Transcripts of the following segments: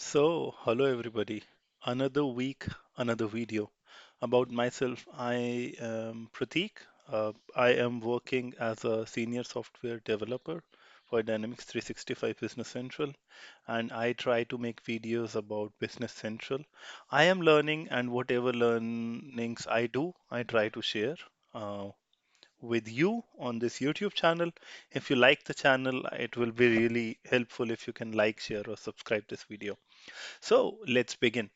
Hello everybody. Another week, another video. About myself, I am Prateek. I am working as a senior software developer for Dynamics 365 Business Central, and I try to make videos about Business Central. I am learning, and whatever learnings I do, I try to share with you on this YouTube channel. If you like the channel, it will be really helpful if you can like, share, or subscribe this video. So let's begin.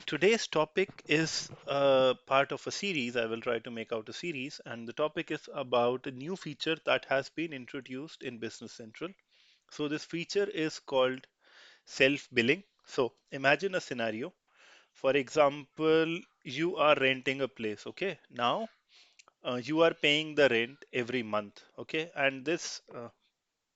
Today's topic is part of a series. I will try to make out a series, and the topic is about a new feature that has been introduced in Business Central. So this feature is called self-billing. So imagine a scenario. For example, you are renting a place. Okay, now you are paying the rent every month. Okay, and this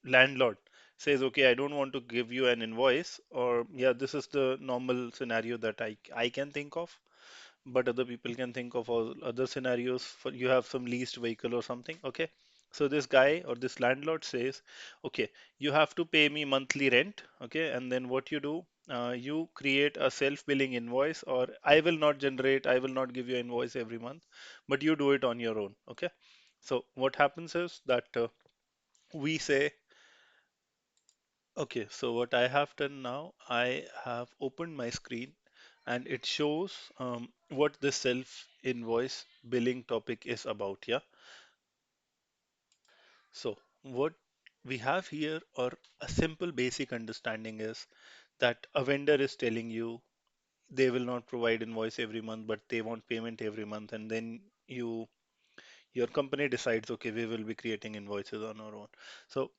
landlord says, okay, I don't want to give you an invoice, or yeah, this is the normal scenario that I can think of, but other people can think of all other scenarios. For you have some leased vehicle or something. Okay, so this guy or this landlord says, okay, you have to pay me monthly rent. Okay, and then what you do, you create a self-billing invoice, or I will not give you invoice every month, but you do it on your own. Okay, so what happens is that we say, okay, so what I have done now, I have opened my screen and it shows what the self invoice billing topic is about. Yeah. So what we have here, or a simple basic understanding, is that a vendor is telling you they will not provide invoice every month, but they want payment every month, and then your company decides, okay, we will be creating invoices on our own. So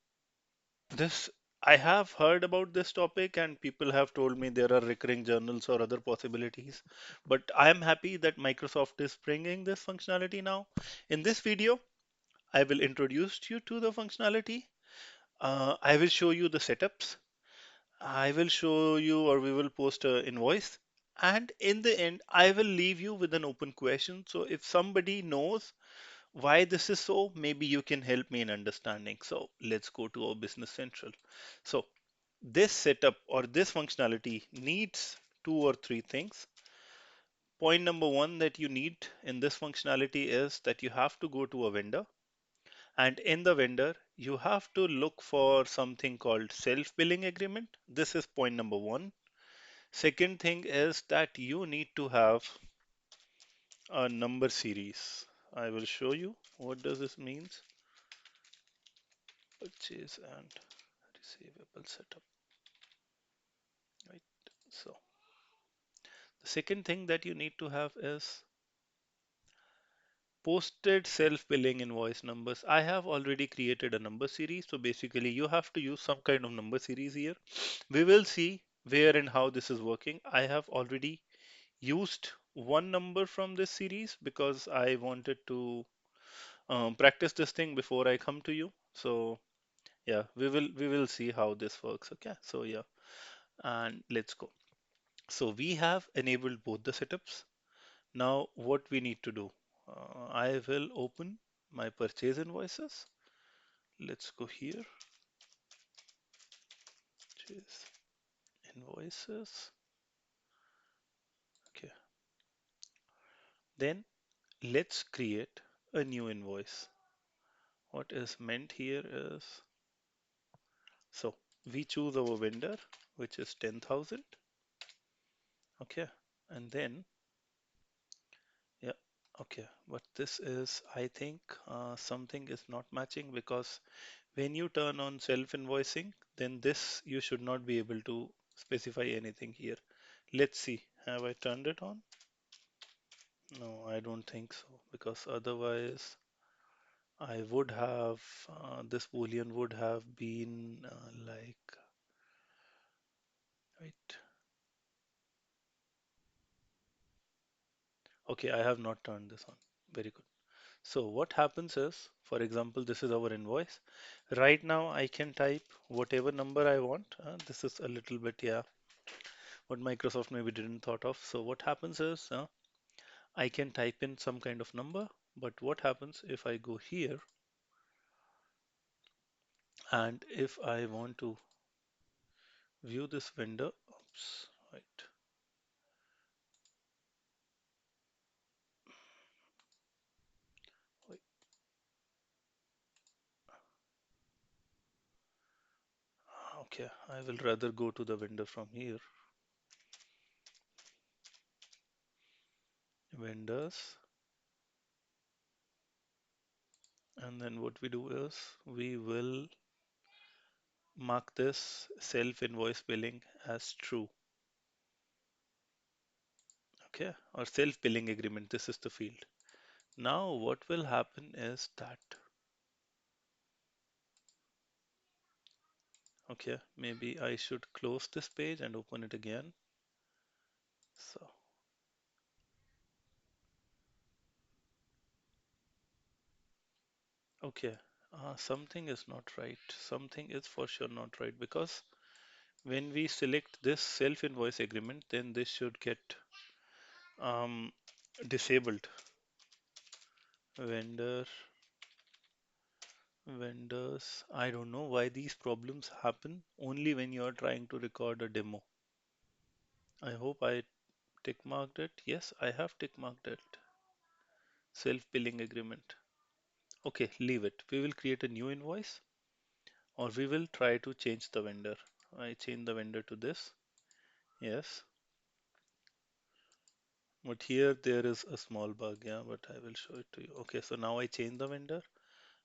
this, I have heard about this topic, and people have told me there are recurring journals or other possibilities. But I am happy that Microsoft is bringing this functionality now. In this video, I will introduce you to the functionality. I will show you the setups. I will show you, or we will post an invoice. And in the end, I will leave you with an open question. So if somebody knows why this is so, maybe you can help me in understanding. So let's go to our Business Central. So this setup or this functionality needs two or three things. Point number one that you need in this functionality is that you have to go to a vendor, and in the vendor you have to look for something called self-billing agreement. This is point number one. Second thing is that you need to have a number series. I will show you what does this means. Purchase and receivable setup, right? So the second thing that you need to have is posted self-billing invoice numbers. I have already created a number series. So basically you have to use some kind of number series here. We will see where and how this is working. I have already used one number from this series because I wanted to practice this thing before I come to you. So yeah, we will see how this works. Okay, so yeah, and let's go. So we have enabled both the setups. Now, what we need to do, I will open my purchase invoices. Let's go here, purchase invoices. Okay, then let's create a new invoice. What is meant here is, so we choose our vendor, which is 10,000. Okay, and then, yeah, okay, but this is, I think, something is not matching because when you turn on self-invoicing, then this you should not be able to specify anything here. Let's see. Have I turned it on? No, I don't think so, because otherwise I would have, this boolean would have been like, wait, okay, I have not turned this on. Very good. So what happens is, for example, this is our invoice. Right now I can type whatever number I want. This is a little bit, yeah, what Microsoft maybe didn't thought of. So what happens is, I can type in some kind of number, but what happens if I go here and if I want to view this vendor? Oops, right. Wait. Okay, I will rather go to the vendor from here. Vendors. And then what we do is we will mark this self invoice billing as true. Okay, or self billing agreement. This is the field. Now, what will happen is that, okay, maybe I should close this page and open it again. So, okay, something is not right. Something is for sure not right because when we select this self invoice agreement, then this should get um, disabled. Vendor, vendors. I don't know why these problems happen only when you are trying to record a demo. I hope I tick marked it. Yes, I have tick marked it. Self billing agreement. Okay, leave it. We will create a new invoice or we will try to change the vendor. I change the vendor to this. Yes. But here there is a small bug, yeah, but I will show it to you. Okay, so now I change the vendor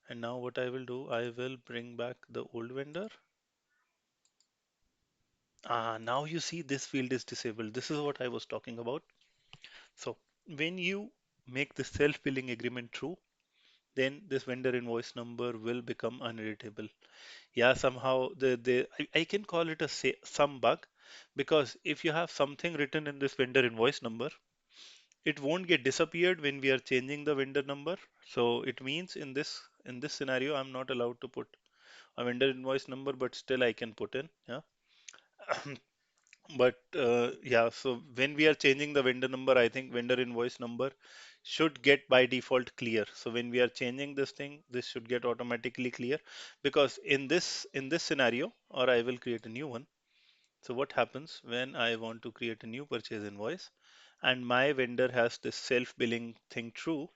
and now what I will do, I will bring back the old vendor. Now you see this field is disabled. This is what I was talking about. So when you make the self-billing agreement true, then this vendor invoice number will become uneditable. Yeah, somehow I can call it a some bug because if you have something written in this vendor invoice number, it won't get disappeared when we are changing the vendor number. So it means in this scenario, I'm not allowed to put a vendor invoice number, but still I can put in. Yeah. But yeah, so when we are changing the vendor number, I think vendor invoice number should get by default clear. So when we are changing this thing, this should get automatically clear because in this scenario, or I will create a new one. So what happens when I want to create a new purchase invoice and my vendor has this self-billing thing true,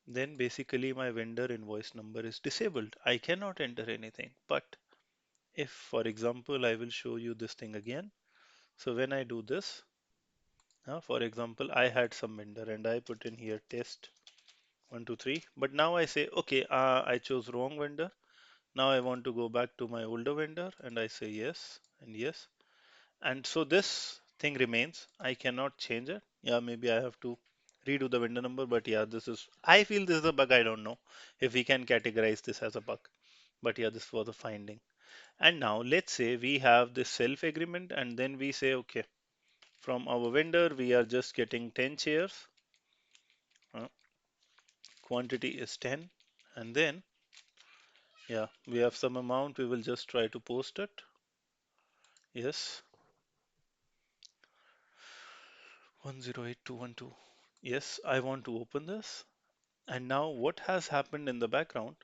then basically my vendor invoice number is disabled. I cannot enter anything. But if, for example, I will show you this thing again. So when I do this, for example, I had some vendor and I put in here test 123. But now I say, okay, I chose wrong vendor. Now I want to go back to my older vendor and I say yes and yes. And so this thing remains. I cannot change it. Yeah, maybe I have to redo the vendor number. But yeah, I feel this is a bug. I don't know if we can categorize this as a bug. But yeah, this was a finding. And now let's say we have this self agreement and then we say, okay, from our vendor, we are just getting 10 chairs. Uh, Quantity is 10. And then, yeah, we have some amount. We will just try to post it. Yes, 108212. Yes, I want to open this. And now what has happened in the background,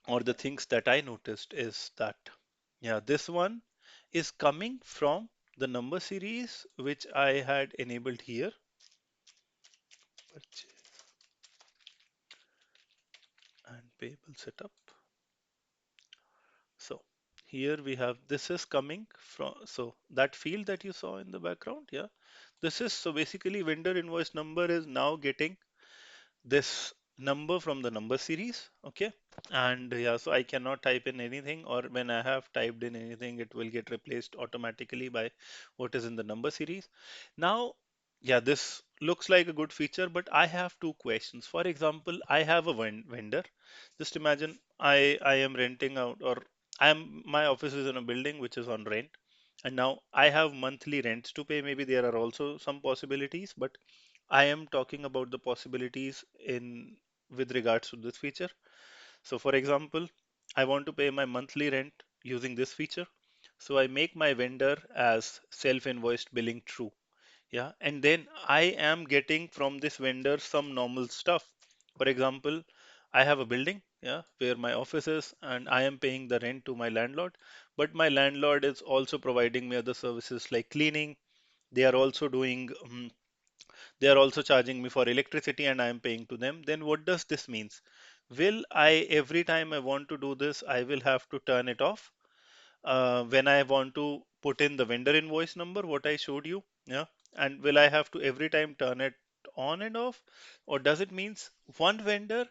or the things that I noticed is that, yeah, this one is coming from the number series which I had enabled here. Purchase and payable setup. So here we have this is coming from so that field that you saw in the background, yeah. This is so basically vendor invoice number is now getting this number from the number series, okay. And yeah, so I cannot type in anything, or when I have typed in anything, it will get replaced automatically by what is in the number series. Now, yeah, this looks like a good feature, but I have two questions. For example, I have a vendor. Just imagine I am renting out, or my office is in a building which is on rent, and now I have monthly rents to pay. Maybe there are also some possibilities, but I am talking about the possibilities in with regards to this feature. So for example, I want to pay my monthly rent using this feature. So I make my vendor as self-invoiced billing true. Yeah. And then I am getting from this vendor some normal stuff. For example, I have a building, yeah, where my office is, and I am paying the rent to my landlord. But my landlord is also providing me other services like cleaning. They are also doing, they are also charging me for electricity, and I am paying to them. Then what does this means? Will I, every time I want to do this, I will have to turn it off? When I want to put in the vendor invoice number, what I showed you, yeah, and will I have to every time turn it on and off, or does it means one vendor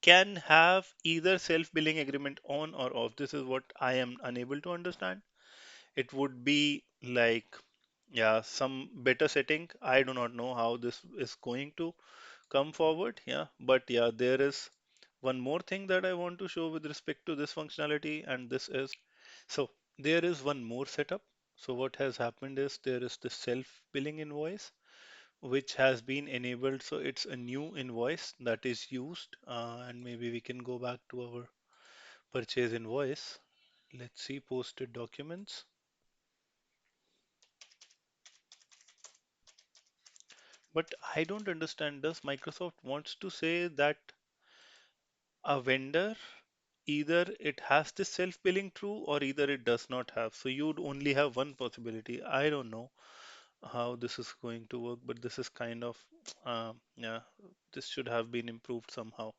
can have either self-billing agreement on or off? This is what I am unable to understand. It would be like, yeah, some better setting. I do not know how this is going to come forward, yeah, but yeah, there is one more thing that I want to show with respect to this functionality, and this is, so there is one more setup. So what has happened is there is the self-billing invoice which has been enabled. So it's a new invoice that is used, and maybe we can go back to our purchase invoice. Let's see posted documents. But I don't understand. Does Microsoft wants to say that a vendor either it has this self-billing true or either it does not have? So you'd only have one possibility. I don't know how this is going to work, but this is kind of, yeah, this should have been improved somehow.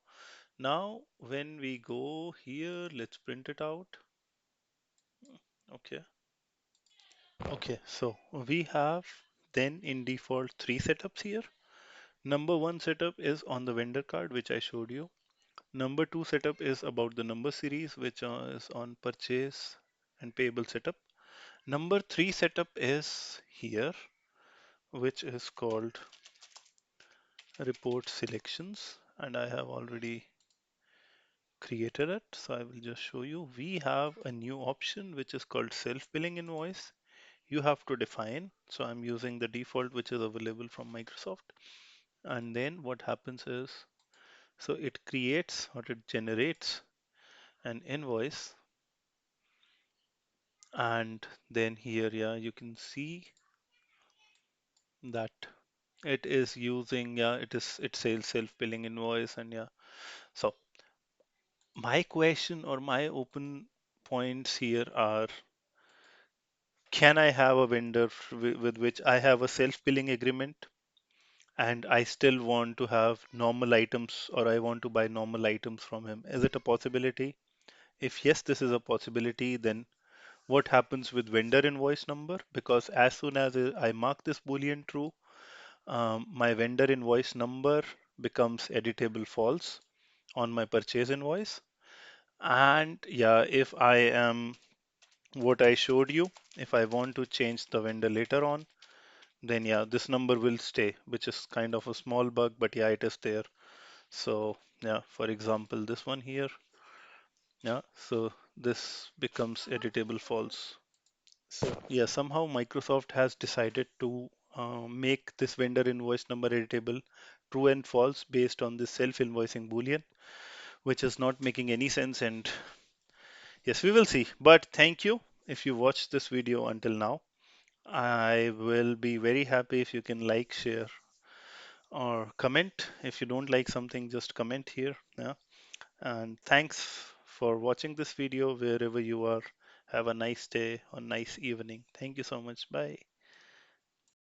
Now, when we go here, let's print it out. Okay. Okay, so we have then in default three setups here. Number one setup is on the vendor card, which I showed you. Number two setup is about the number series, which is on purchase and payable setup. Number three setup is here, which is called report selections, and I have already created it. So I will just show you. We have a new option which is called self-billing invoice. You have to define. So I'm using the default which is available from Microsoft. And then what happens is, so it creates or it generates an invoice. And then here, yeah, you can see that it is using, yeah, it says self-billing invoice, and yeah. So my question or my open points here are, can I have a vendor with which I have a self-billing agreement and I still want to have normal items, or I want to buy normal items from him? Is it a possibility? If yes, this is a possibility, then what happens with vendor invoice number? Because as soon as I mark this boolean true, my vendor invoice number becomes editable false on my purchase invoice. And yeah, if I am what I showed you, if I want to change the vendor later on, then yeah, this number will stay, which is kind of a small bug, but yeah, it is there. So yeah, for example, this one here, yeah, so this becomes editable false. So yeah, somehow Microsoft has decided to make this vendor invoice number editable true and false based on this self-invoicing boolean, which is not making any sense. And yes, we will see. But thank you if you watched this video until now. I will be very happy if you can like, share, or comment. If you don't like something, just comment here. Yeah. And thanks for watching this video wherever you are. Have a nice day or nice evening. Thank you so much. Bye.